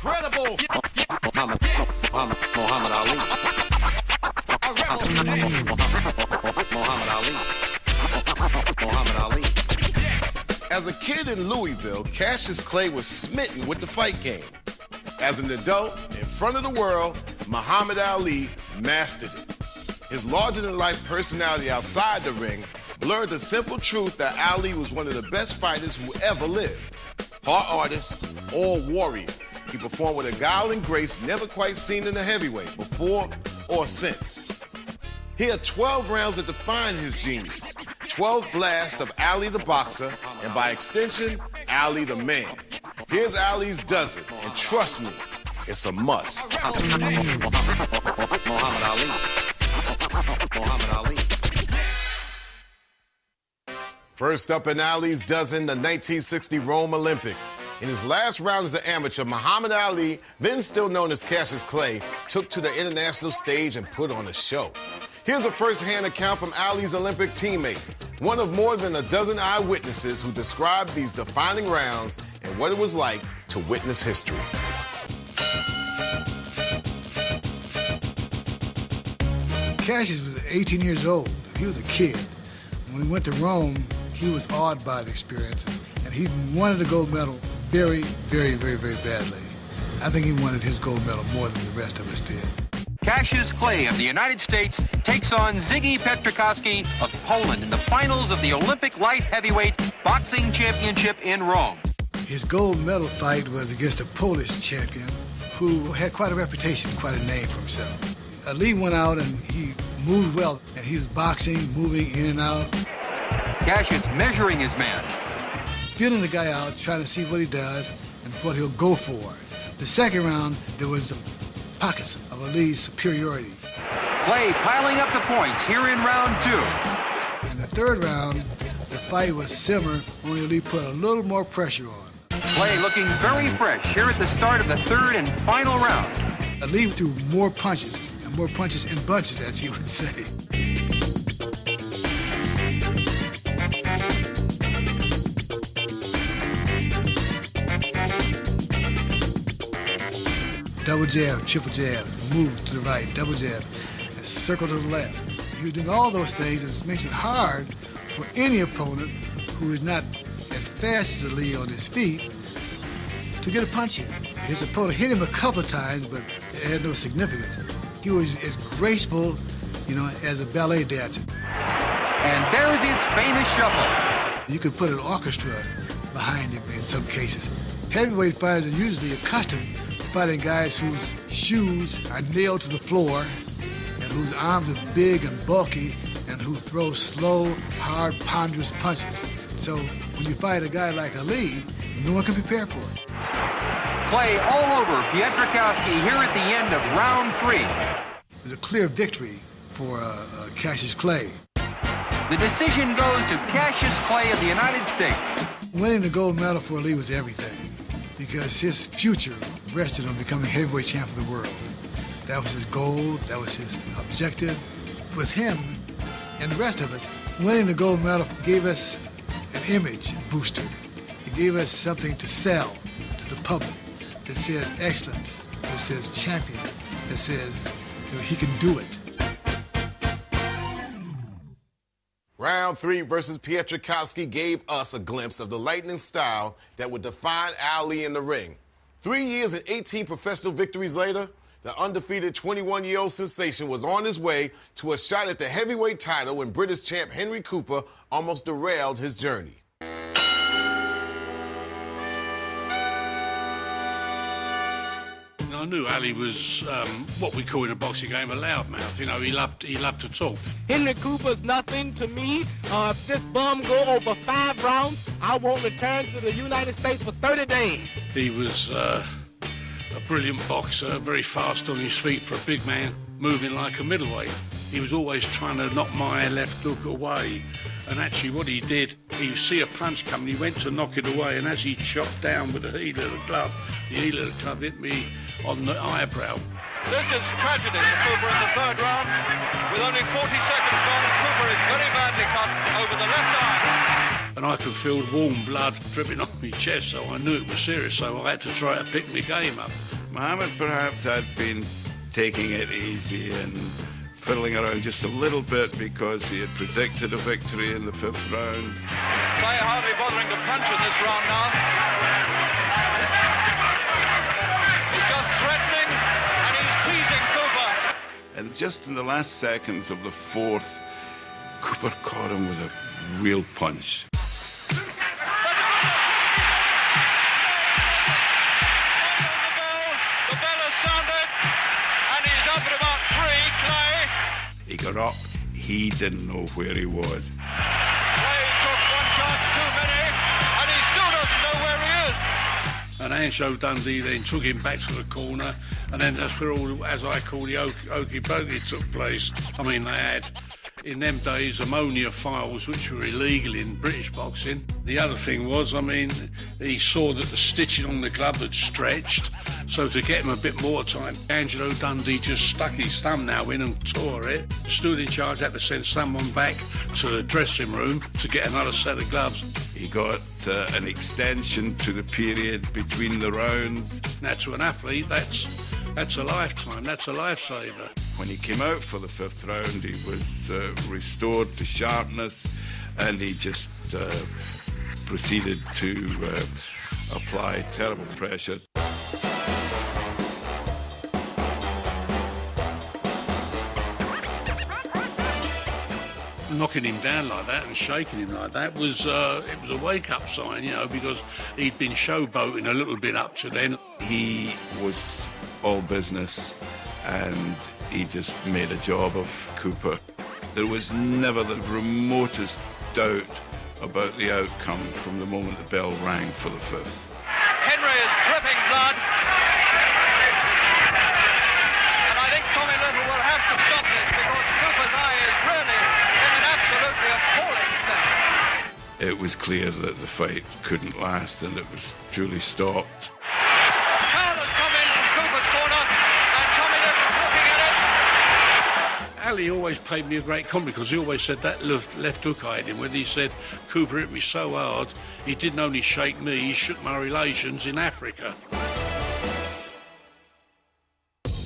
incredible. Muhammad Ali. Muhammad Ali. As a kid in Louisville, Cassius Clay was smitten with the fight game. As an adult, in front of the world, Muhammad Ali mastered it. His larger-than-life personality outside the ring blurred the simple truth that Ali was one of the best fighters who ever lived. Part artist or warrior, he performed with a guile and grace never quite seen in a heavyweight before or since. Here are 12 rounds that define his genius. 12 blasts of Ali the boxer, and by extension, Ali the man. Here's Ali's dozen, and trust me, it's a must. Muhammad Ali. Muhammad Ali. First up in Ali's dozen, the 1960 Rome Olympics. In his last round as an amateur, Muhammad Ali, then still known as Cassius Clay, took to the international stage and put on a show. Here's a first-hand account from Ali's Olympic teammate, one of more than a dozen eyewitnesses who described these defining rounds and what it was like to witness history. Cassius was 18 years old. He was a kid. When he went to Rome, he was awed by the experience, and he wanted a gold medal very, very, very, very badly. I think he wanted his gold medal more than the rest of us did. Cassius Clay of the United States takes on Ziggy Petrikowski of Poland in the finals of the Olympic Light Heavyweight Boxing Championship in Rome. His gold medal fight was against a Polish champion who had quite a reputation, quite a name for himself. Ali went out and he moved well, and he was boxing, moving in and out. Cassius measuring his man. Feeling the guy out, trying to see what he does and what he'll go for. The second round, there was the pockets of Ali's superiority. Clay piling up the points here in round two. In the third round, the fight was similar, only Ali put a little more pressure on. Clay looking very fresh here at the start of the third and final round. Ali threw more punches, and more punches in bunches, as he would say. Double jab, triple jab, move to the right, double jab, and circle to the left. He was doing all those things, and it makes it hard for any opponent who is not as fast as Ali on his feet to get a punch in. His opponent hit him a couple of times, but it had no significance. He was as graceful, as a ballet dancer. And there's his famous shuffle. You could put an orchestra behind him in some cases. Heavyweight fighters are usually accustomed fighting guys whose shoes are nailed to the floor and whose arms are big and bulky and who throw slow, hard, ponderous punches. So when you fight a guy like Ali, no one can prepare for it. Clay all over Petrikowski here at the end of round three. It was a clear victory for Cassius Clay. The decision goes to Cassius Clay of the United States. Winning the gold medal for Ali was everything, because his future rested on becoming heavyweight champ of the world. That was his goal, that was his objective. With him and the rest of us, winning the gold medal gave us an image booster. It gave us something to sell to the public that said excellence, that says champion, that says he can do it. Round 3 versus Petrikowski gave us a glimpse of the lightning style that would define Ali in the ring. 3 years and 18 professional victories later, the undefeated 21-year-old sensation was on his way to a shot at the heavyweight title when British champ Henry Cooper almost derailed his journey. I knew Ali was what we call in a boxing game a loudmouth. He loved to talk. Henry Cooper's nothing to me. If this bum go over 5 rounds, I won't return to the United States for 30 days. He was a brilliant boxer, very fast on his feet for a big man, moving like a middleweight. He was always trying to knock my left hook away. And actually what he did, he see a punch coming, he went to knock it away, and as he chopped down with the heel of the club hit me on the eyebrow. This is tragedy for Cooper in the third round. With only 40 seconds gone, Cooper is very badly cut over the left eye. And I could feel warm blood dripping off my chest, so I knew it was serious, so I had to try to pick my game up. Muhammad perhaps had been taking it easy and fiddling around just a little bit because he had predicted a victory in the 5th round. Clay hardly bothering to punch in this round now. He's just threatening and he's teasing Cooper. And just in the last seconds of the 4th, Cooper caught him with a real punch. The bell has sounded and he's up at about 3, Clay. He got up, he didn't know where he was. Clay took one shot too many and he still doesn't know where he is. And Angelo Dundee then took him back to the corner, and then that's where all, as I call the okey pokey took place. I mean, they had, in them days, ammonia files, which were illegal in British boxing. The other thing was, I mean, he saw that the stitching on the glove had stretched, so to get him a bit more time, Angelo Dundee just stuck his thumbnail in and tore it. Stood in charge, had to send someone back to the dressing room to get another set of gloves. He got an extension to the period between the rounds. Now, to an athlete, that's a lifetime, that's a lifesaver. When he came out for the 5th round, he was restored to sharpness, and he just proceeded to apply terrible pressure. Knocking him down like that and shaking him like that was it was a wake-up sign, you know, because he'd been showboating a little bit up to then. He was all business, and he just made a job of Cooper. There was never the remotest doubt about the outcome from the moment the bell rang for the 5th. Henry is dripping blood. And I think Tommy Little will have to stop this because Cooper's eye is really in an absolutely appalling state. It was clear that the fight couldn't last, and it was truly stopped. Foul has come in from Cooper's corner and Tommy Little looking at it. Ali always paid me a great compliment because he always said that left hook I had him when he said Cooper hit me so hard he didn't only shake me, he shook my relations in Africa.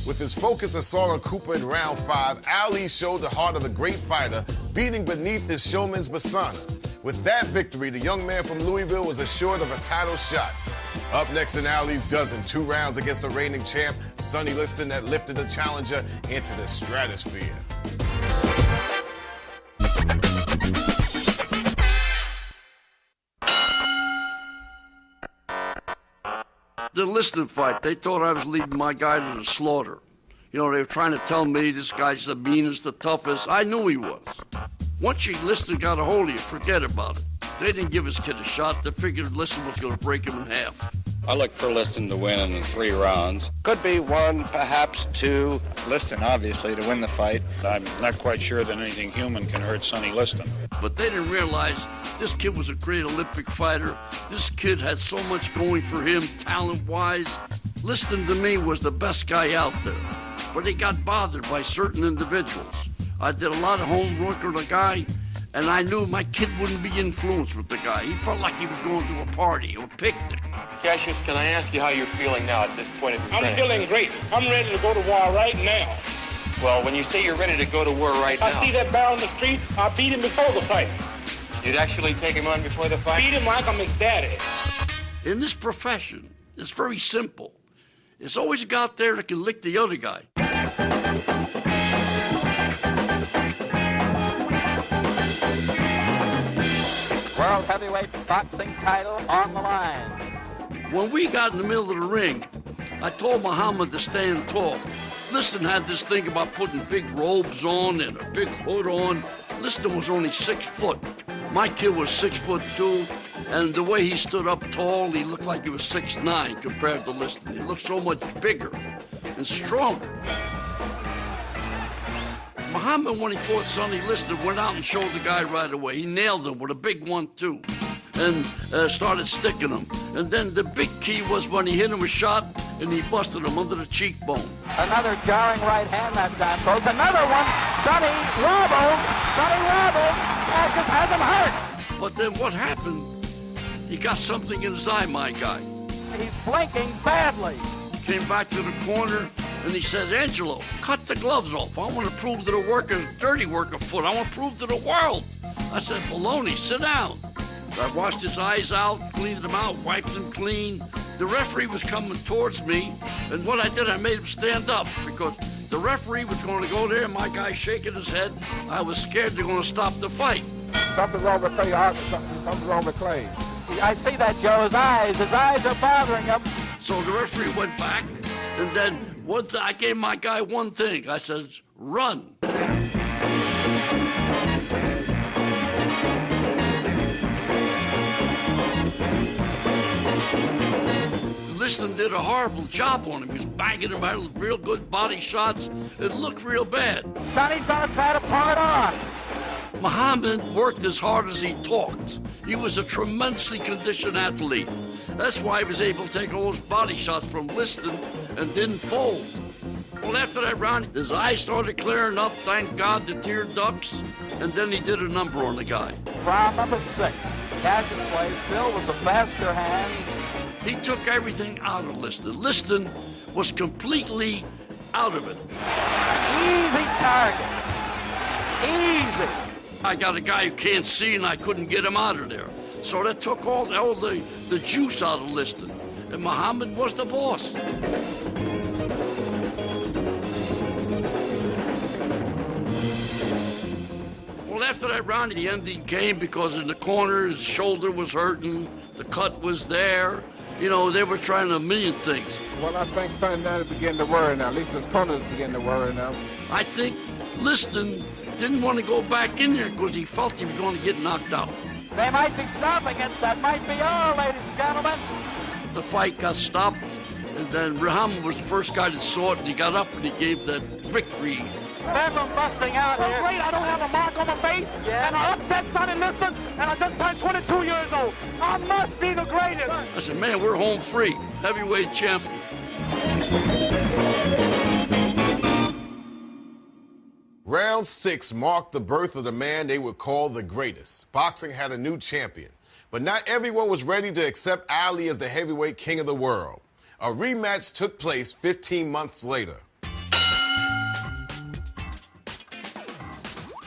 With his focus assault on Cooper in round 5, Ali showed the heart of the great fighter, beating beneath his showman's persona. With that victory, the young man from Louisville was assured of a title shot. Up next in Ali's dozen, 2 rounds against the reigning champ, Sonny Liston, that lifted the challenger into the stratosphere. The Liston fight, they thought I was leading my guy to the slaughter. You know, they were trying to tell me this guy's the meanest, the toughest. I knew he was. Once Liston got a hold of you, forget about it. They didn't give his kid a shot. They figured Liston was going to break him in half. I look for Liston to win in 3 rounds. Could be 1, perhaps 2. Liston, obviously, to win the fight. I'm not quite sure that anything human can hurt Sonny Liston. But they didn't realize this kid was a great Olympic fighter. This kid had so much going for him, talent-wise. Liston, to me, was the best guy out there. But he got bothered by certain individuals. I did a lot of homework on the guy, and I knew my kid wouldn't be influenced with the guy. He felt like he was going to a party or a picnic. Cassius, can I ask you how you're feeling now at this point of your training? I'm feeling great. I'm ready to go to war right now. Well, when you say you're ready to go to war right now... I see that bear on the street, I'll beat him before the fight. You'd actually take him on before the fight? Beat him like I'm his daddy. In this profession, it's very simple. It's always a guy out there that can lick the other guy. World heavyweight boxing title on the line. When we got in the middle of the ring, I told Muhammad to stand tall. Liston had this thing about putting big robes on and a big hood on. Liston was only 6 foot. My kid was 6'2", and the way he stood up tall, he looked like he was 6'9" compared to Liston. He looked so much bigger and stronger. Muhammad, when he fought Sonny Liston, went out and showed the guy right away. He nailed him with a big 1-2 and started sticking him. And then the big key was when he hit him a shot and he busted him under the cheekbone. Another jarring right hand that time, folks. Another one. Sonny wobbled. Cassius has him hurt. But then what happened? He got something in his eye, my guy. He's blinking badly. came back to the corner, and he said, Angelo, cut the gloves off. I want to prove to the worker, dirty worker foot. I want to prove to the world. I said, baloney, sit down. I washed his eyes out, cleaned them out, wiped them clean. The referee was coming towards me, and what I did, I made him stand up because the referee was going to go there, and my guy shaking his head. I was scared they're going to stop the fight. Something's wrong with Clay Hart. Something's wrong with Clay. I see that, Joe. His eyes are bothering him. So the referee went back, and then I gave my guy one thing. I said, run. Liston did a horrible job on him. He was banging him out with real good body shots. It looked real bad. Sonny's going to try to pull it off. Muhammad worked as hard as he talked. He was a tremendously conditioned athlete. That's why he was able to take all those body shots from Liston and didn't fold. Well, after that round, his eyes started clearing up, thank God, the tear ducts, and then he did a number on the guy. Round number 6. Cassius Clay still with the faster hand. He took everything out of Liston. Liston was completely out of it. Easy target. Easy. I got a guy who can't see, and I couldn't get him out of there. So that took all the juice out of Liston. And Muhammad was the boss. Well, after that round, the ending came because in the corner, his shoulder was hurting, the cut was there. You know, they were trying a million things. Well, I think Sonny is beginning to worry now. At least his corner is beginning to worry now. I think Liston didn't want to go back in there because he felt he was going to get knocked out. They might be stopping it. That might be all, ladies and gentlemen. The fight got stopped, and then Muhammad was the first guy that saw it, and he got up and he gave that victory. Bedlam busting out here. Great, I don't have a mark on my face, and I upset Sonny Liston, and I just turned 22 years old. I must be the greatest. I said, man, we're home free, heavyweight champion. Round 6 marked the birth of the man they would call the greatest. Boxing had a new champion, but not everyone was ready to accept Ali as the heavyweight king of the world. A rematch took place 15 months later.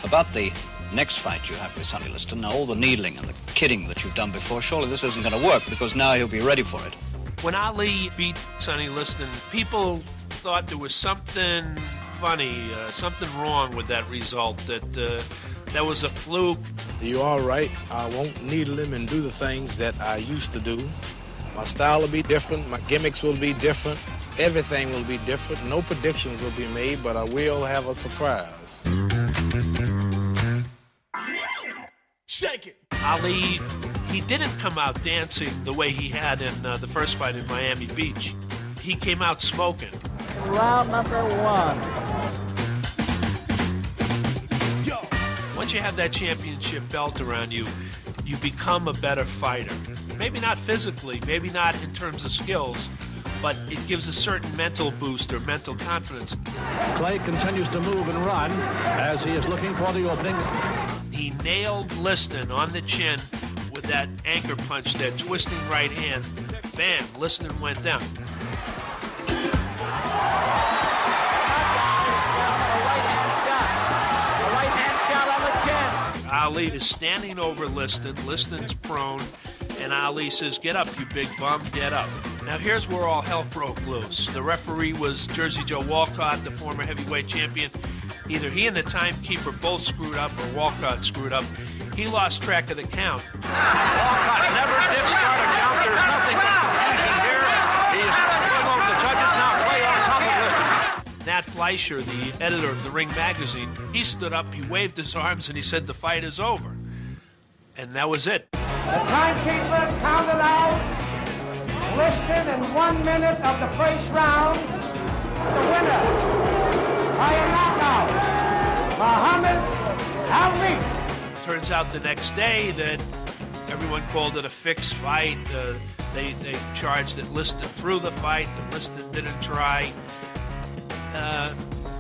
About the next fight you have with Sonny Liston, now all the needling and the kidding that you've done before, surely this isn't going to work because now he'll be ready for it. When Ali beat Sonny Liston, people thought there was something funny, something wrong with that result, that was a fluke. You are right. I won't needle him and do the things that I used to do. My style will be different. My gimmicks will be different. Everything will be different. No predictions will be made, but I will have a surprise. Shake it! Ali, he didn't come out dancing the way he had in the first fight in Miami Beach. He came out smoking. Round number 1. Once you have that championship belt around you, you become a better fighter. Maybe not physically, maybe not in terms of skills, but it gives a certain mental boost or mental confidence. Clay continues to move and run as he is looking for the opening. He nailed Liston on the chin with that anchor punch, that twisting right hand. Bam, Liston went down. Ali is standing over Liston. Liston's prone, and Ali says, "Get up, you big bum, get up." Now here's where all hell broke loose. The referee was Jersey Joe Walcott, the former heavyweight champion. Either he and the timekeeper both screwed up or Walcott screwed up. He lost track of the count. Walcott never did start a count. There's nothing but confusion here. He's going over the judges now. Clay on top of Liston. Nat Fleischer, the editor of the Ring magazine, he stood up, he waved his arms, and he said the fight is over. And that was it. The timekeeper counted out Liston in 1 minute of the first round. The winner by a knockout, Muhammad Ali. Turns out the next day that everyone called it a fixed fight. They charged that Liston threw the fight, that Liston didn't try.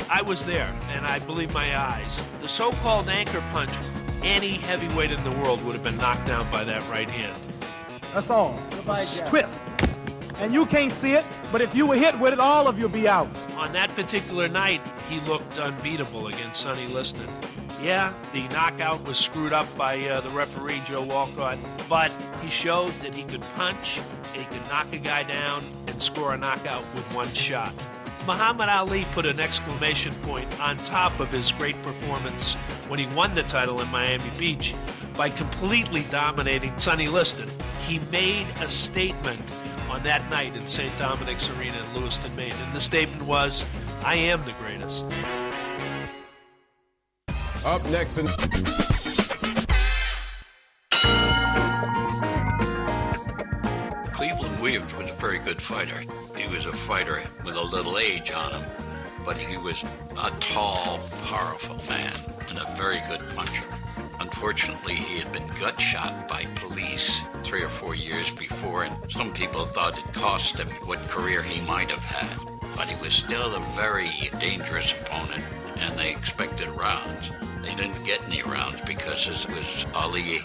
I was there, and I believe my eyes. The so-called anchor punch, any heavyweight in the world would have been knocked down by that right hand. That's all. Twist. and you can't see it, but if you were hit with it, all of you'll be out. On that particular night, he looked unbeatable against Sonny Liston. Yeah, the knockout was screwed up by the referee, Joe Walcott, but he showed that he could punch and he could knock a guy down and score a knockout with one shot. Muhammad Ali put an exclamation point on top of his great performance when he won the title in Miami Beach by completely dominating Sonny Liston. He made a statement on that night in St. Dominic's Arena in Lewiston, Maine, and the statement was, "I am the greatest." Up next in... Cleveland Williams was a very good fighter. He was a fighter with a little age on him, but he was a tall, powerful man and a very good puncher. Unfortunately, he had been gut shot by police 3 or 4 years before, and some people thought it cost him what career he might have had. But he was still a very dangerous opponent, and they expected rounds. They didn't get any rounds because it was Ali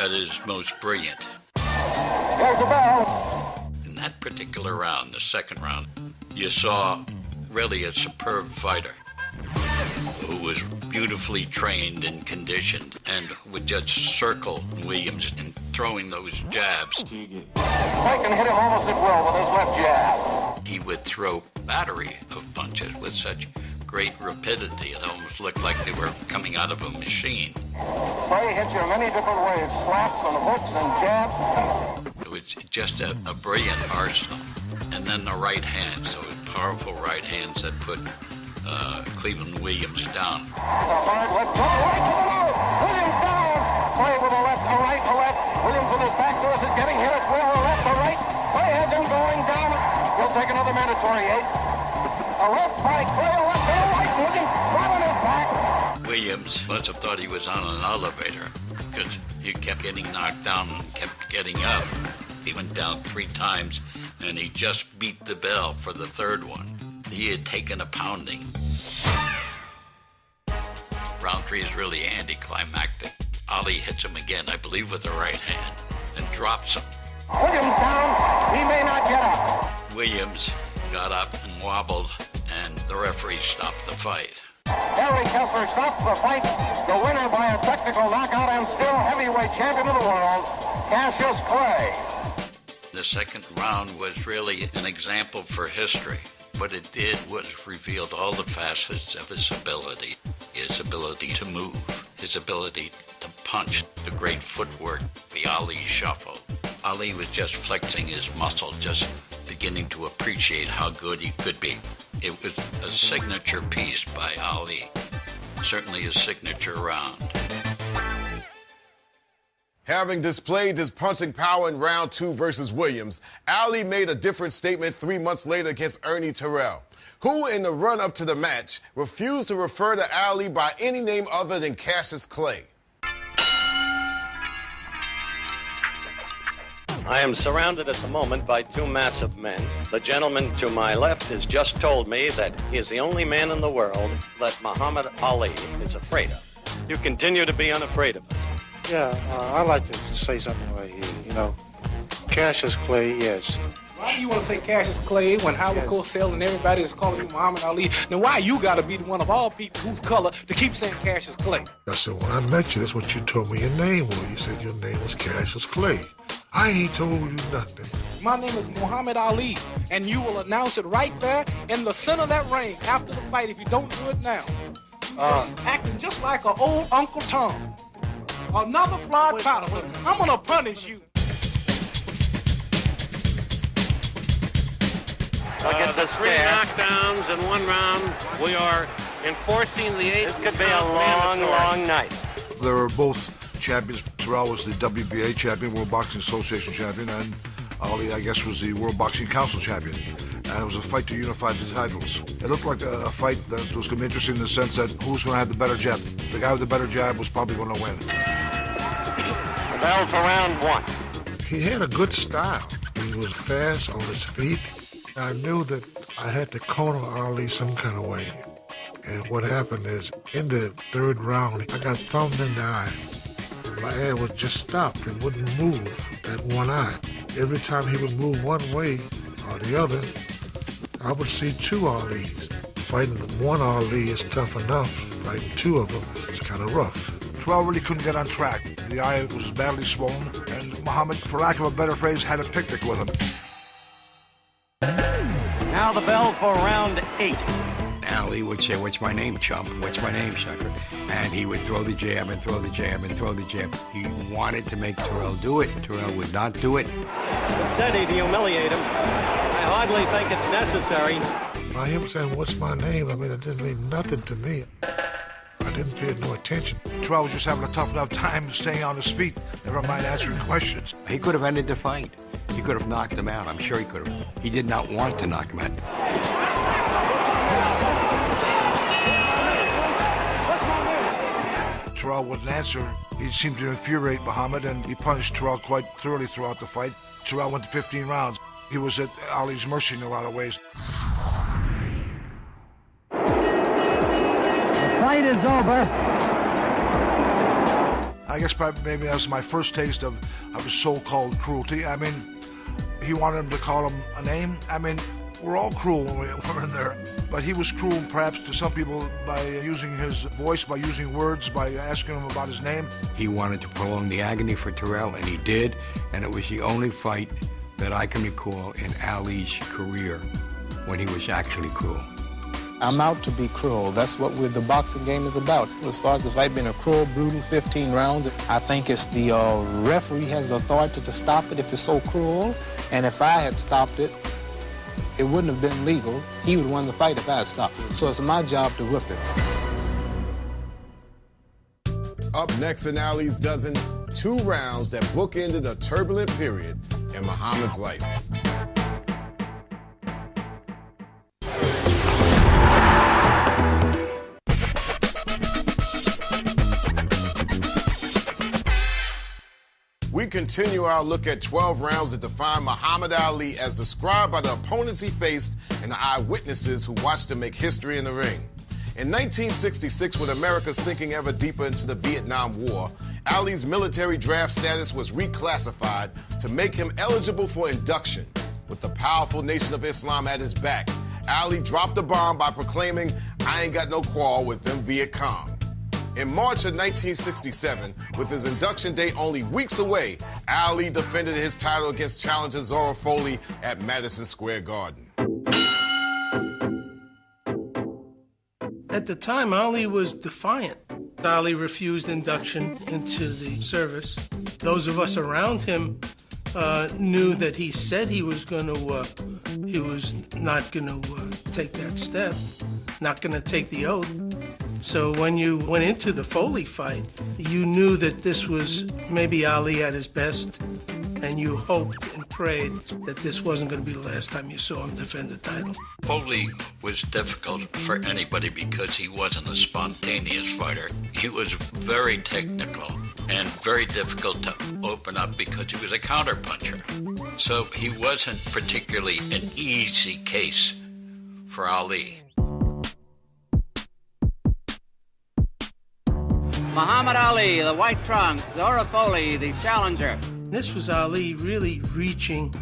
at his most brilliant. Here's the bell. In that particular round, the second round, you saw really a superb fighter who was beautifully trained and conditioned and would just circle Williams and throwing those jabs. Clay can hit him almost at will with his left jab. He would throw a battery of punches with such great rapidity. It almost looked like they were coming out of a machine. Clay hits you in many different ways, slaps and hooks and jabs. It was just a brilliant arsenal. And then the right hand, so powerful right hands that put Cleveland Williams down. The hard left, Williams down. Clay with a left, a right, a left. Williams with his back to us is getting hit at will, a left, a right. Clay has him going down. He'll take another mandatory 8. A left by Clay, a left, a right. Williams grabbing his back. Williams must have thought he was on an elevator because he kept getting knocked down and kept getting up. He went down 3 times and he just beat the bell for the third one. He had taken a pounding. Round 3 is really anticlimactic. Ali hits him again, I believe with the right hand, and drops him. Williams down. He may not get up. Williams got up and wobbled, and the referee stopped the fight. Harry Kessler stops the fight. The winner by a technical knockout and still heavyweight champion of the world, Cassius Clay. The second round was really an example for history. What it did was revealed all the facets of his ability to move, his ability to punch, the great footwork, the Ali shuffle. Ali was just flexing his muscle, just beginning to appreciate how good he could be. It was a signature piece by Ali, certainly a signature round. Having displayed his punching power in round 2 versus Williams, Ali made a different statement 3 months later against Ernie Terrell, who in the run-up to the match refused to refer to Ali by any name other than Cassius Clay. I am surrounded at the moment by 2 massive men. The gentleman to my left has just told me that he is the only man in the world that Muhammad Ali is afraid of. You continue to be unafraid of us. Yeah, I'd like to say something right here. You know, Cassius Clay, yes. Why do you want to say Cassius Clay when Howard Cosell and everybody is calling you Muhammad Ali? Now, why you got to be the one of all people whose color to keep saying Cassius Clay? I said, when I met you, that's what you told me your name was. You said your name was Cassius Clay. I ain't told you nothing. My name is Muhammad Ali, and you will announce it right there in the center of that ring after the fight if you don't do it now. Acting just like an old Uncle Tom. Another Floyd Patterson. I'm going to punish you. Look at the 3 knockdowns in 1 round. We are enforcing the 8. This could be a long night. They were both champions. Terrell was the WBA champion, World Boxing Association champion, and Ali, I guess, was the World Boxing Council champion. And it was a fight to unify the titles. It looked like a fight that was going to be interesting in the sense that who's going to have the better jab. The guy with the better jab was probably going to win. The bell for round 1. He had a good style. He was fast on his feet. I knew that I had to corner Ali some kind of way. And what happened is, in the 3rd round, I got thumbed in the eye. My eye was just stopped and wouldn't move that one eye. Every time he would move one way, or the other, I would see two Alis. Fighting one Ali is tough enough. Fighting two of them is kind of rough. Terrell really couldn't get on track. The eye was badly swollen, and Muhammad, for lack of a better phrase, had a picnic with him. Now the bell for round 8. Ali would say, "What's my name, chump? What's my name, sucker?" And he would throw the jab and throw the jab and throw the jab. He wanted to make Terrell do it. Terrell would not do it. Steady to humiliate him. I hardly think it's necessary. By him saying, "What's my name?" I mean, it didn't mean nothing to me. I didn't pay no attention. Terrell was just having a tough enough time staying on his feet, never mind answering questions. He could have ended the fight. He could have knocked him out. I'm sure he could have. He did not want to knock him out. Terrell wouldn't answer. He seemed to infuriate Muhammad, and he punished Terrell quite thoroughly throughout the fight. Terrell went to 15 rounds. He was at Ali's mercy in a lot of ways. The fight is over. I guess maybe that was my first taste of his so-called cruelty. I mean, he wanted him to call him a name. I mean, we're all cruel when we're in there. But he was cruel perhaps to some people by using his voice, by using words, by asking him about his name. He wanted to prolong the agony for Terrell, and he did. And it was the only fight that I can recall in Ali's career when he was actually cruel. I'm out to be cruel. That's what the boxing game is about. As far as the fight being a cruel, brutal 15 rounds, I think it's the referee has the authority to stop it if it's so cruel. And if I had stopped it, it wouldn't have been legal. He would have won the fight if I had stopped. So it's my job to whip it. Up next in Ali's dozen, 2 rounds that bookended a turbulent period in Muhammad's life. We continue our look at 12 rounds that define Muhammad Ali as described by the opponents he faced and the eyewitnesses who watched him make history in the ring. In 1966, with America sinking ever deeper into the Vietnam War, Ali's military draft status was reclassified to make him eligible for induction. With the powerful Nation of Islam at his back, Ali dropped a bomb by proclaiming, "I ain't got no quarrel with them Viet Cong." In March of 1967, with his induction date only weeks away, Ali defended his title against challenger Zora Folley at Madison Square Garden. At the time, Ali was defiant. Ali refused induction into the service. Those of us around him knew that he said he was not going to take that step, not going to take the oath. So when you went into the Folley fight, you knew that this was maybe Ali at his best, and you hoped and prayed that this wasn't going to be the last time you saw him defend the title. Folley was difficult for anybody because he wasn't a spontaneous fighter. He was very technical and very difficult to open up because he was a counterpuncher. So he wasn't particularly an easy case for Ali. Muhammad Ali, the white trunks. Zora Folley, the challenger. This was Ali really reaching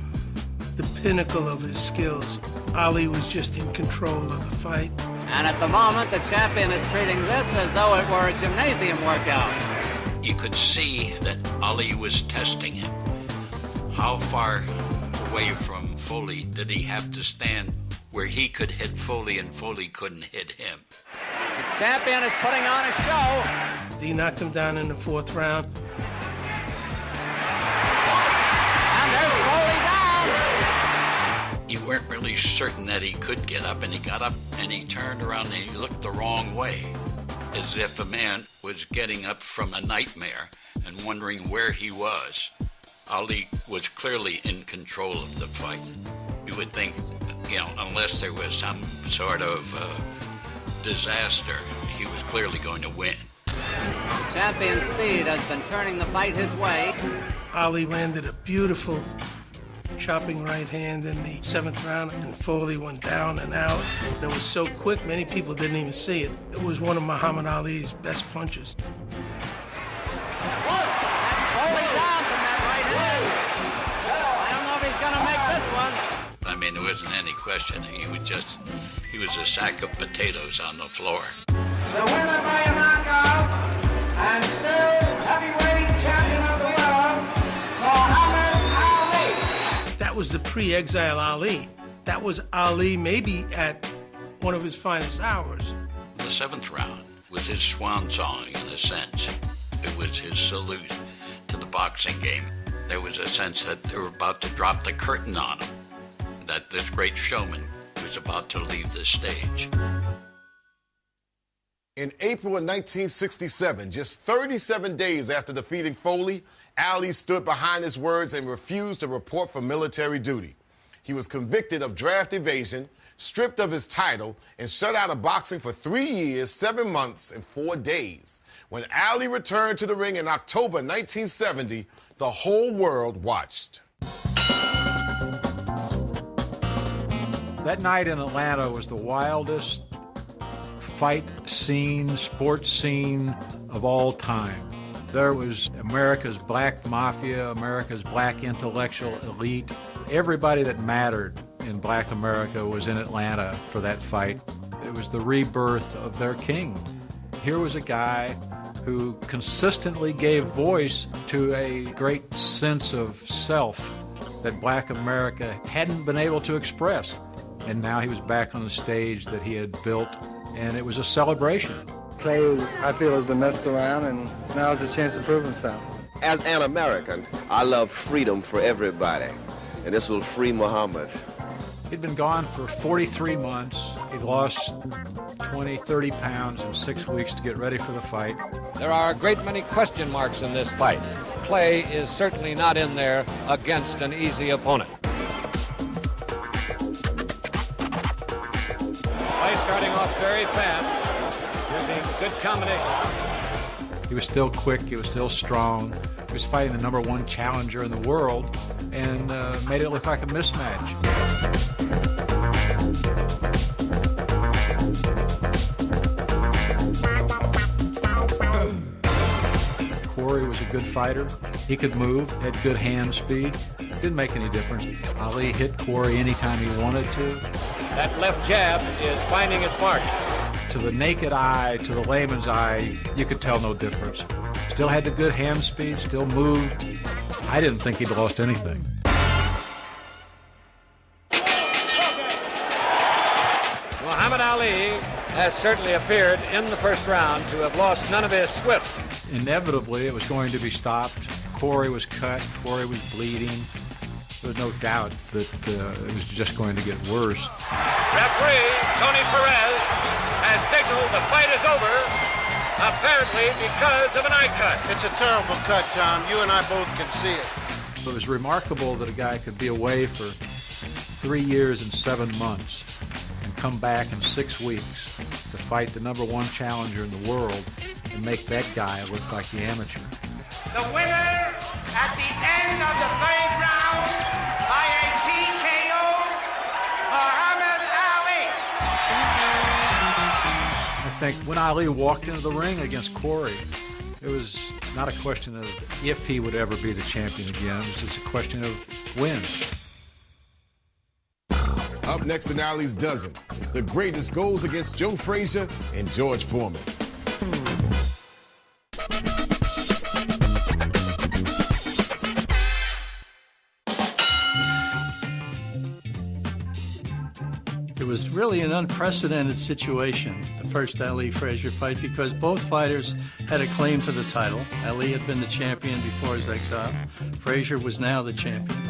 the pinnacle of his skills. Ali was just in control of the fight. And at the moment, the champion is treating this as though it were a gymnasium workout. You could see that Ali was testing him. How far away from Folley did he have to stand where he could hit Folley and Folley couldn't hit him? The champion is putting on a show. He knocked him down in the 4th round. And there's Folley down. You weren't really certain that he could get up, and he got up and he turned around and he looked the wrong way, as if a man was getting up from a nightmare and wondering where he was. Ali was clearly in control of the fight. You would think, unless there was some sort of disaster, he was clearly going to win. Champion Speed has been turning the fight his way. Ali landed a beautiful chopping right hand in the 7th round, and Folley went down and out. It was so quick, many people didn't even see it. It was one of Muhammad Ali's best punches. Folley down from that right hand. I don't know if he's going to make this one. I mean, it wasn't any question. He was a sack of potatoes on the floor. The winner by a knockout and still heavyweight champion of the world, Muhammad Ali. That was the pre-exile Ali. That was Ali maybe at one of his finest hours. The 7th round was his swan song in a sense. It was his salute to the boxing game. There was a sense that they were about to drop the curtain on him, that this great showman was about to leave the stage. In April of 1967, just 37 days after defeating Foley, Ali stood behind his words and refused to report for military duty. He was convicted of draft evasion, stripped of his title, and shut out of boxing for 3 years, 7 months, and 4 days. When Ali returned to the ring in October 1970, the whole world watched. That night in Atlanta was the wildest fight scene, sports scene of all time. There was America's black mafia, America's black intellectual elite. Everybody that mattered in black America was in Atlanta for that fight. It was the rebirth of their king. Here was a guy who consistently gave voice to a great sense of self that black America hadn't been able to express. And now he was back on the stage that he had built, and it was a celebration. Clay, I feel, has been messed around, and now is a chance to prove himself. As an American, I love freedom for everybody, and this will free Muhammad. He'd been gone for 43 months. He'd lost 20, 30 pounds in 6 weeks to get ready for the fight. There are a great many question marks in this fight. Clay is certainly not in there against an easy opponent. Clay starting off very fast, using good combination. He was still quick, he was still strong. He was fighting the #1 challenger in the world and made it look like a mismatch. Corey was a good fighter. He could move, had good hand speed. Didn't make any difference. Ali hit Corey anytime he wanted to. That left jab is finding its mark. To the naked eye, to the layman's eye, you could tell no difference. Still had the good hand speed, still moved. I didn't think he'd lost anything. Muhammad Ali has certainly appeared in the first round to have lost none of his swift. Inevitably, it was going to be stopped. Corey was cut. Corey was bleeding. There was no doubt that it was just going to get worse. Referee Tony Perez has signaled the fight is over, apparently because of an eye cut. It's a terrible cut, Tom. You and I both can see it. It was remarkable that a guy could be away for 3 years and 7 months and come back in 6 weeks to fight the #1 challenger in the world and make that guy look like the amateur. The winner at the end of the 3rd round by a TKO, Muhammad Ali. I think when Ali walked into the ring against Corey, it was not a question of if he would ever be the champion again. It was just a question of when. Up next in Ali's Dozen, the greatest goals against Joe Frazier and George Foreman. It was really an unprecedented situation, the first Ali-Frazier fight, because both fighters had a claim to the title. Ali had been the champion before his exile. Frazier was now the champion.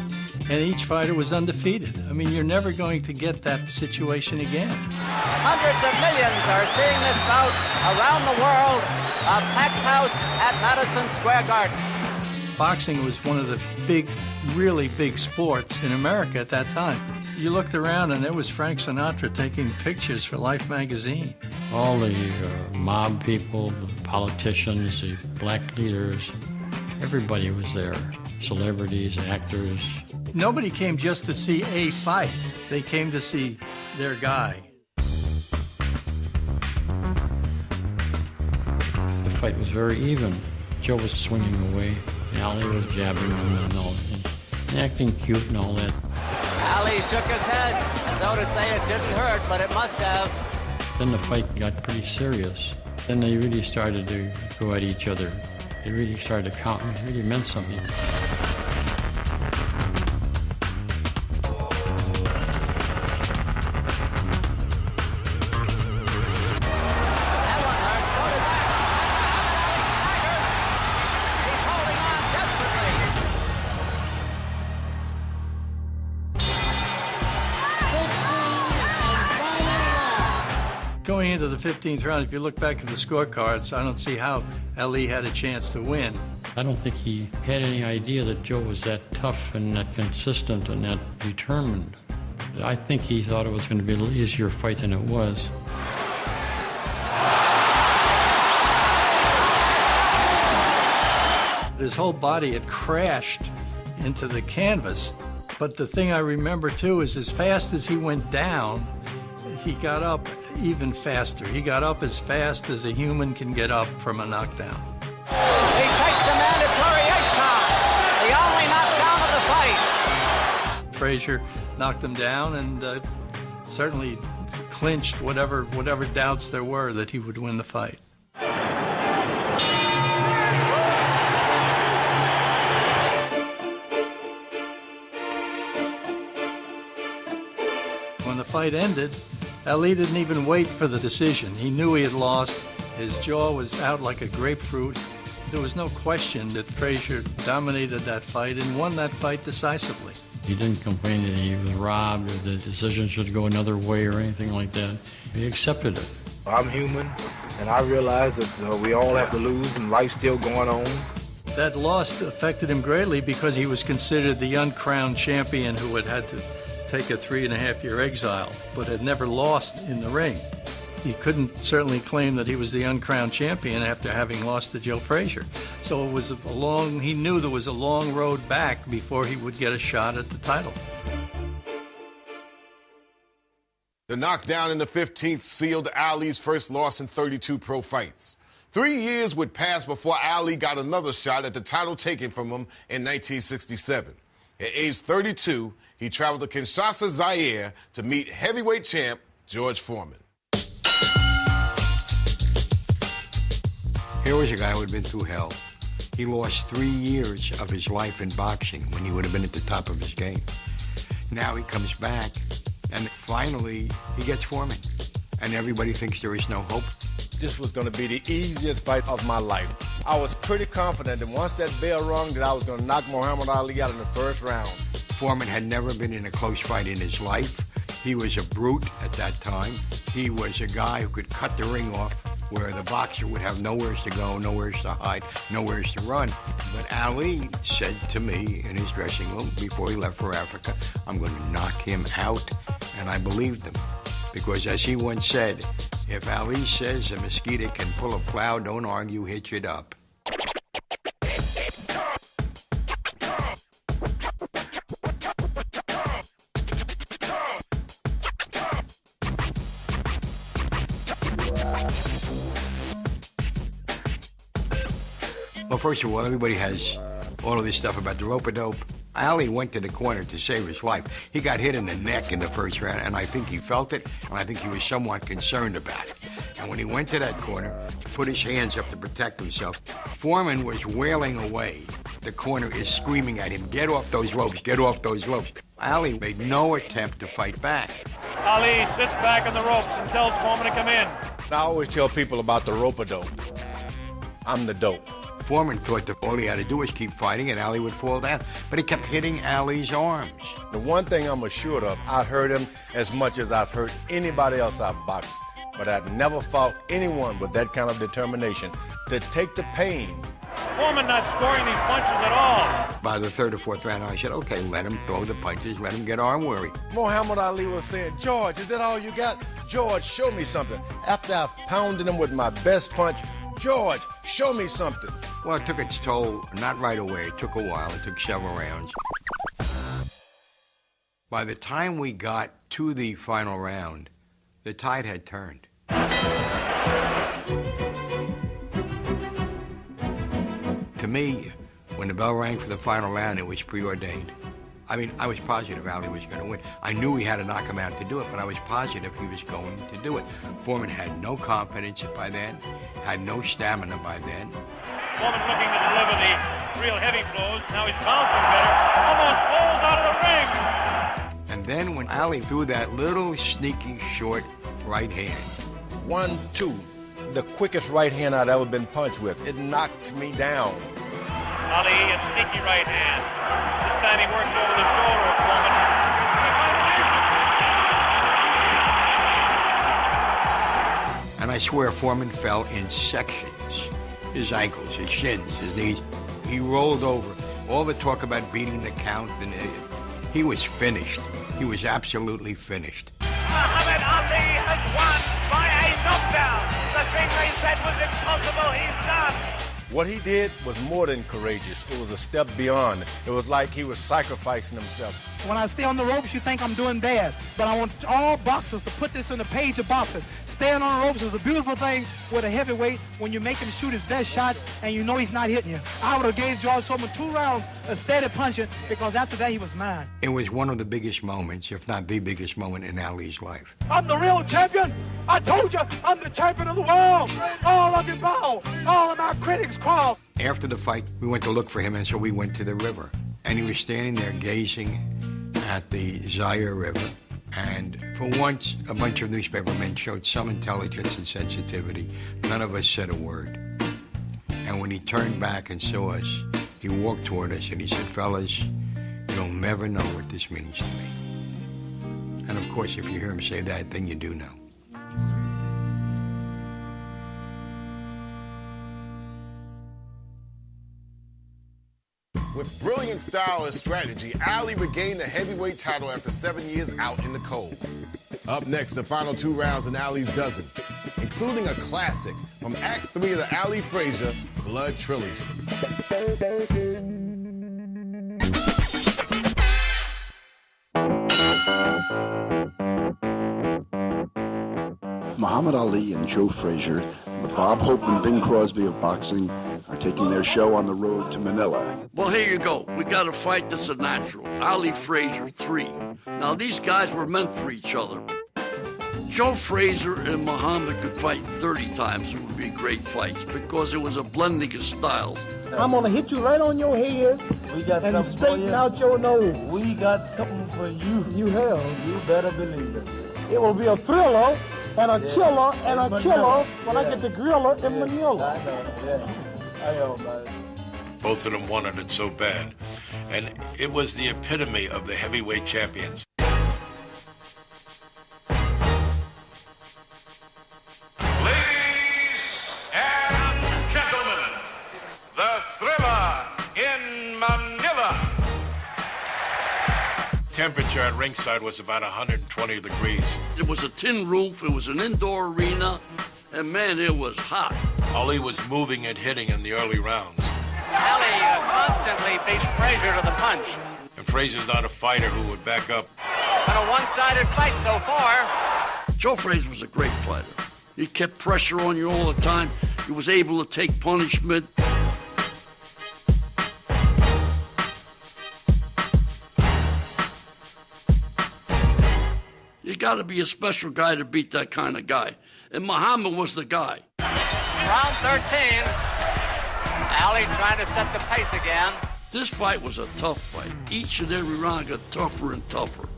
And each fighter was undefeated. I mean, you're never going to get that situation again. Hundreds of millions are seeing this bout around the world, a packed house at Madison Square Garden. Boxing was one of the big, really big sports in America at that time. You looked around and there was Frank Sinatra taking pictures for Life magazine. All the mob people, the politicians, the black leaders, everybody was there. Celebrities, actors. Nobody came just to see a fight. They came to see their guy. The fight was very even. Joe was swinging away, and Ali was jabbing him and acting cute and all that. Ali shook his head as though to say it didn't hurt, but it must have. Then the fight got pretty serious. Then they really started to go at each other. They really started to count. It really meant something. Going into the 15th round, if you look back at the scorecards, I don't see how Ali had a chance to win. I don't think he had any idea that Joe was that tough and that consistent and that determined. I think he thought it was going to be a little easier fight than it was. His whole body had crashed into the canvas. But the thing I remember, too, is as fast as he went down, he got up even faster. He got up as fast as a human can get up from a knockdown. He takes the mandatory 8 count, the only knockdown of the fight. Frazier knocked him down and certainly clinched whatever doubts there were that he would win the fight. When the fight ended, Ali didn't even wait for the decision. He knew he had lost. His jaw was out like a grapefruit. There was no question that Frazier dominated that fight and won that fight decisively. He didn't complain that he was robbed or the decision should go another way or anything like that. He accepted it. I'm human, and I realize that we all have to lose and life's still going on. That loss affected him greatly because he was considered the uncrowned champion who had to take a 3.5-year exile, but had never lost in the ring. He couldn't certainly claim that he was the uncrowned champion after having lost to Joe Frazier. So it was he knew there was a long road back before he would get a shot at the title. The knockdown in the 15th sealed Ali's first loss in 32 pro fights. 3 years would pass before Ali got another shot at the title taken from him in 1967. At age 32, he traveled to Kinshasa, Zaire, to meet heavyweight champ George Foreman. Here was a guy who had been through hell. He lost 3 years of his life in boxing when he would have been at the top of his game. Now he comes back, and finally he gets Foreman. And everybody thinks there is no hope. This was going to be the easiest fight of my life. I was pretty confident that once that bell rung that I was going to knock Muhammad Ali out in the first round. Foreman had never been in a close fight in his life. He was a brute at that time. He was a guy who could cut the ring off where the boxer would have nowhere to go, nowhere to hide, nowhere to run. But Ali said to me in his dressing room before he left for Africa, I'm going to knock him out. And I believed him. Because as he once said, if Ali says a mosquito can pull a plow, don't argue, hitch it up. Well, first of all, everybody has all of this stuff about the rope-a-dope. Ali went to the corner to save his life. He got hit in the neck in the first round, and I think he felt it, and I think he was somewhat concerned about it. And when he went to that corner, he put his hands up to protect himself. Foreman was wailing away. The corner is screaming at him, get off those ropes, get off those ropes. Ali made no attempt to fight back. Ali sits back on the ropes and tells Foreman to come in. I always tell people about the rope-a-dope. I'm the dope. Foreman thought that all he had to do was keep fighting and Ali would fall down, but he kept hitting Ali's arms. The one thing I'm assured of, I hurt him as much as I've hurt anybody else I've boxed, but I've never fought anyone with that kind of determination to take the pain. Foreman not scoring these punches at all. By the third or fourth round, I said, okay, let him throw the punches, let him get arm weary. Muhammad Ali was saying, George, is that all you got? George, show me something. After I pounded him with my best punch, George, show me something. Well, it took its toll, not right away. It took a while. It took several rounds. By the time we got to the final round, the tide had turned. To me, when the bell rang for the final round, it was preordained. I mean, I was positive Ali was going to win. I knew he had to knock him out to do it, but I was positive he was going to do it. Foreman had no confidence by then, had no stamina by then. Foreman looking to deliver the real heavy blows. Now he's bouncing better. Almost falls out of the ring. And then when Ali threw that little sneaky short right hand. 1-2. The quickest right hand I'd ever been punched with. It knocked me down. Ali, a sneaky right hand. This time he works over the shoulder of Foreman. And I swear Foreman fell in sections. His ankles, his shins, his knees. He rolled over. All the talk about beating the count, and he was finished. He was absolutely finished. Muhammad Ali has won by a knockdown. The thing they said was impossible, he's done. What he did was more than courageous. It was a step beyond. It was like he was sacrificing himself. When I stay on the ropes, you think I'm doing bad. But I want all boxers to put this in the page of boxing. Staying on the ropes is a beautiful thing with a heavyweight when you make him shoot his best shot and you know he's not hitting you. I would have gave George Foreman 2 rounds of steady punching because after that he was mine. It was one of the biggest moments, if not the biggest moment in Ali's life. I'm the real champion. I told you, I'm the champion of the world. All of you bow. All of my critics crawl. After the fight, we went to look for him, and so we went to the river. And he was standing there gazing at the Zaire River. And for once, a bunch of newspapermen showed some intelligence and sensitivity. None of us said a word. And when he turned back and saw us, he walked toward us and he said, "Fellas, you'll never know what this means to me." And of course, if you hear him say that, then you do know. With brilliant style and strategy, Ali regained the heavyweight title after 7 years out in the cold. Up next, the final 2 rounds in Ali's dozen, including a classic from Act 3 of the Ali Frazier Blood Trilogy. Muhammad Ali and Joe Frazier, the Bob Hope and Bing Crosby of boxing, are taking their show on the road to Manila. Well, here you go. We got a fight that's a natural. Ali Frazier 3. Now, these guys were meant for each other. Joe Frazier and Muhammad could fight 30 times. It would be great fights because it was a blending of styles. I'm going to hit you right on your head and straighten out your nose. We got something for you. You have. You better believe it. It will be a thriller and a chiller and a killer when I get the griller in Manila. I know, yeah. I know, man. Both of them wanted it so bad. And it was the epitome of the heavyweight champions. Ladies and gentlemen, the Thriller in Manila. Temperature at ringside was about 120 degrees. It was a tin roof. It was an indoor arena. And, man, it was hot. Ali was moving and hitting in the early rounds. Ali constantly beats Frazier to the punch. And Frazier's not a fighter who would back up. Been a one-sided fight so far. Joe Frazier was a great fighter. He kept pressure on you all the time. He was able to take punishment. You got to be a special guy to beat that kind of guy. And Muhammad was the guy. Round 13. Ali trying to set the pace again. This fight was a tough fight. Each and every round got tougher and tougher.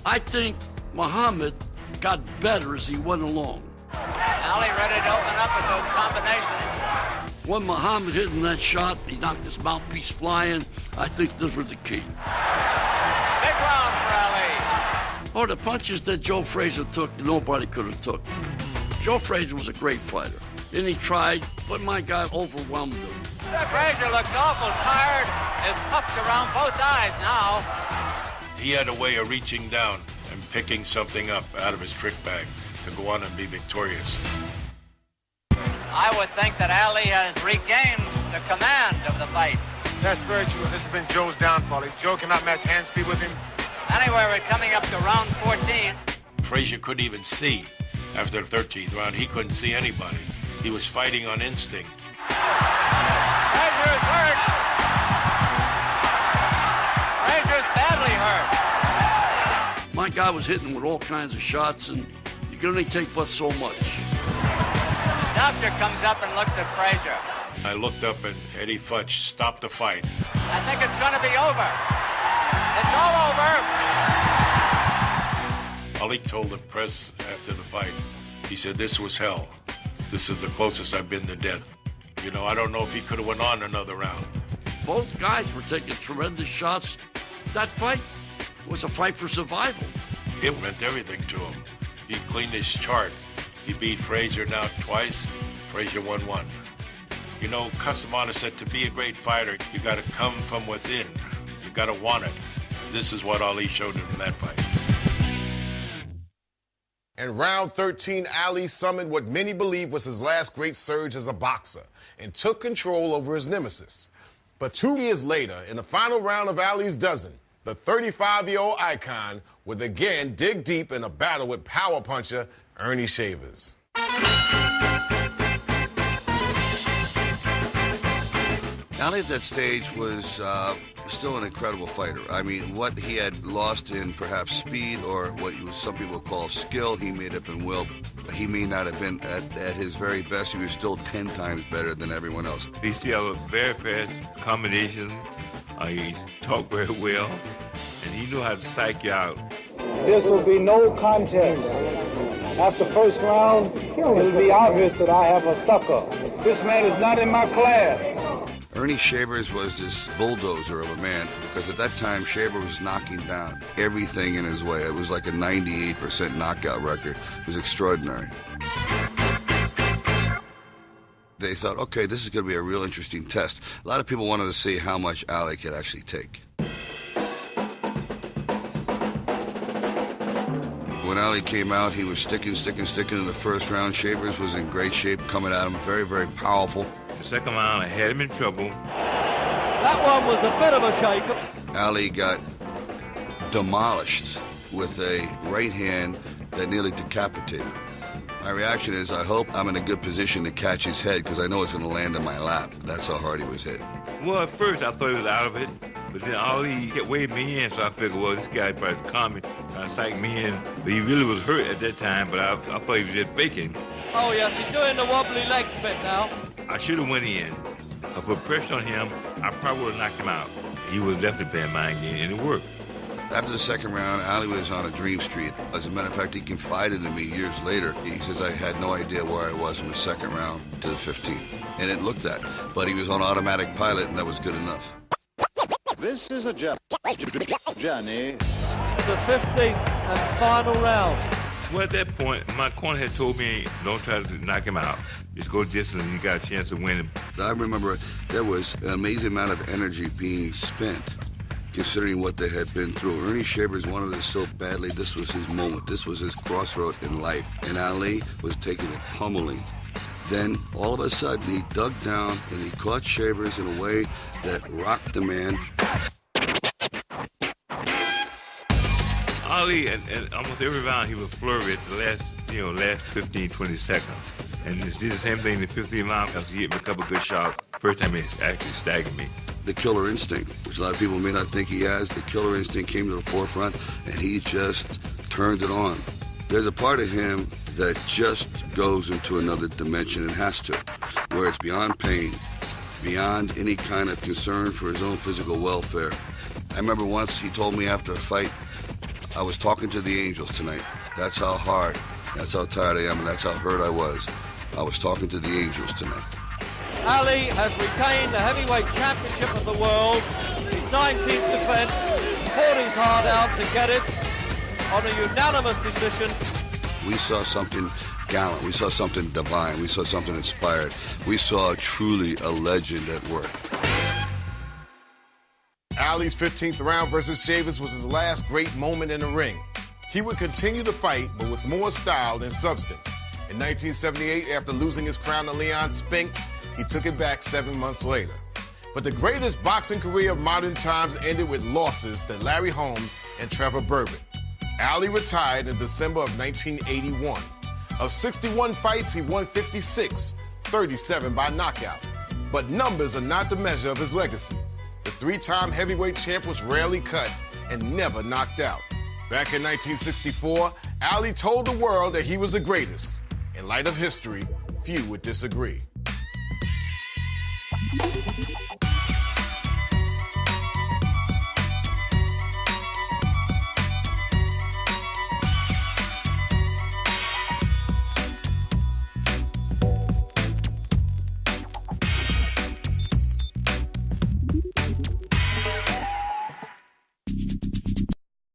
I think Muhammad got better as he went along. Ali ready to open up with those combinations. When Muhammad hit in that shot, he knocked his mouthpiece flying. I think this was the key. Big round for Ali. Oh, the punches that Joe Frazier took, nobody could have took. Joe Frazier was a great fighter. And he tried, but my guy overwhelmed him. Frazier looks awful tired. His puffed around both eyes now. He had a way of reaching down and picking something up out of his trick bag to go on and be victorious. I would think that Ali has regained the command of the fight. That's very true. This has been Joe's downfall. If Joe cannot match hand speed with him. Anyway, we're coming up to round 14. Frazier couldn't even see after the 13th round. He couldn't see anybody. He was fighting on instinct. Frazier's hurt. Frazier's badly really hurt. My guy was hitting with all kinds of shots, and you can only take but so much. The doctor comes up and looks at Frazier. I looked up and Eddie Futch stopped the fight. I think it's going to be over. It's all over. Ali told the press after the fight, he said, this was hell. This is the closest I've been to death. You know, I don't know if he could have went on another round. Both guys were taking tremendous shots. That fight was a fight for survival. It meant everything to him. He cleaned his chart. He beat Frazier now twice. Frazier won one. You know, Casamata said to be a great fighter, you got to come from within. You got to want it. This is what Ali showed him in that fight. In round 13, Ali summoned what many believe was his last great surge as a boxer and took control over his nemesis. But 2 years later, in the final round of Ali's dozen, the 35-year-old icon would again dig deep in a battle with power puncher Ernie Shavers. Ali at that stage was still an incredible fighter. I mean, what he had lost in perhaps speed or what some people call skill, he made up in will. He may not have been at his very best. He was still 10 times better than everyone else. He still had very fast combinations. He talked very well, and he knew how to psych you out. This will be no contest. After first round, it'll be obvious that I have a sucker. This man is not in my class. Ernie Shavers was this bulldozer of a man because at that time Shavers was knocking down everything in his way. It was like a 98% knockout record. It was extraordinary. They thought, okay, this is going to be a real interesting test. A lot of people wanted to see how much Ali could actually take. When Ali came out, he was sticking in the first round. Shavers was in great shape, coming at him, very, very powerful. The second round, I had him in trouble. That one was a bit of a shake-up. Ali got demolished with a right hand that nearly decapitated him. My reaction is, I hope I'm in a good position to catch his head because I know it's going to land in my lap. That's how hard he was hit. Well, at first I thought he was out of it, but then Ali kept waving me in, so I figured, well, this guy probably caught me, trying to psych me in. But he really was hurt at that time, but I thought he was just faking. Oh, yes, he's doing the wobbly legs bit now. I should have went in. I put pressure on him, I probably would have knocked him out. He was definitely playing mind game, and it worked. After the second round, Ali was on a dream street. As a matter of fact, he confided in me years later. He says, I had no idea where I was from the second round to the 15th. And it looked that. But he was on automatic pilot, and that was good enough. This is a journey. The 15th and final round. Well, at that point, my corner had told me, don't try to knock him out. Just go distance and you got a chance of winning. I remember there was an amazing amount of energy being spent, considering what they had been through. Ernie Shavers wanted this so badly. This was his moment. This was his crossroad in life. And Ali was taking a pummeling. Then, all of a sudden, he dug down and he caught Shavers in a way that rocked the man. Ali, and almost every round, he would flurry at the last 15, 20 seconds. And he did the same thing in the 15th round because he hit me a couple good shots. First time he actually staggered me. The killer instinct, which a lot of people may not think he has, the killer instinct came to the forefront, and he just turned it on. There's a part of him that just goes into another dimension and has to, where it's beyond pain, beyond any kind of concern for his own physical welfare. I remember once he told me after a fight, I was talking to the angels tonight. That's how hard, that's how tired I am, and that's how hurt I was. I was talking to the angels tonight. Ali has retained the heavyweight championship of the world. His 19th defense. Fought his heart out to get it on a unanimous decision. We saw something gallant. We saw something divine. We saw something inspired. We saw truly a legend at work. Ali's 15th round versus Shavers was his last great moment in the ring. He would continue to fight, but with more style than substance. In 1978, after losing his crown to Leon Spinks, he took it back 7 months later. But the greatest boxing career of modern times ended with losses to Larry Holmes and Trevor Bourbon. Ali retired in December of 1981. Of 61 fights, he won 56, 37 by knockout. But numbers are not the measure of his legacy. The three-time heavyweight champ was rarely cut, and never knocked out. Back in 1964, Ali told the world that he was the greatest. In light of history, few would disagree.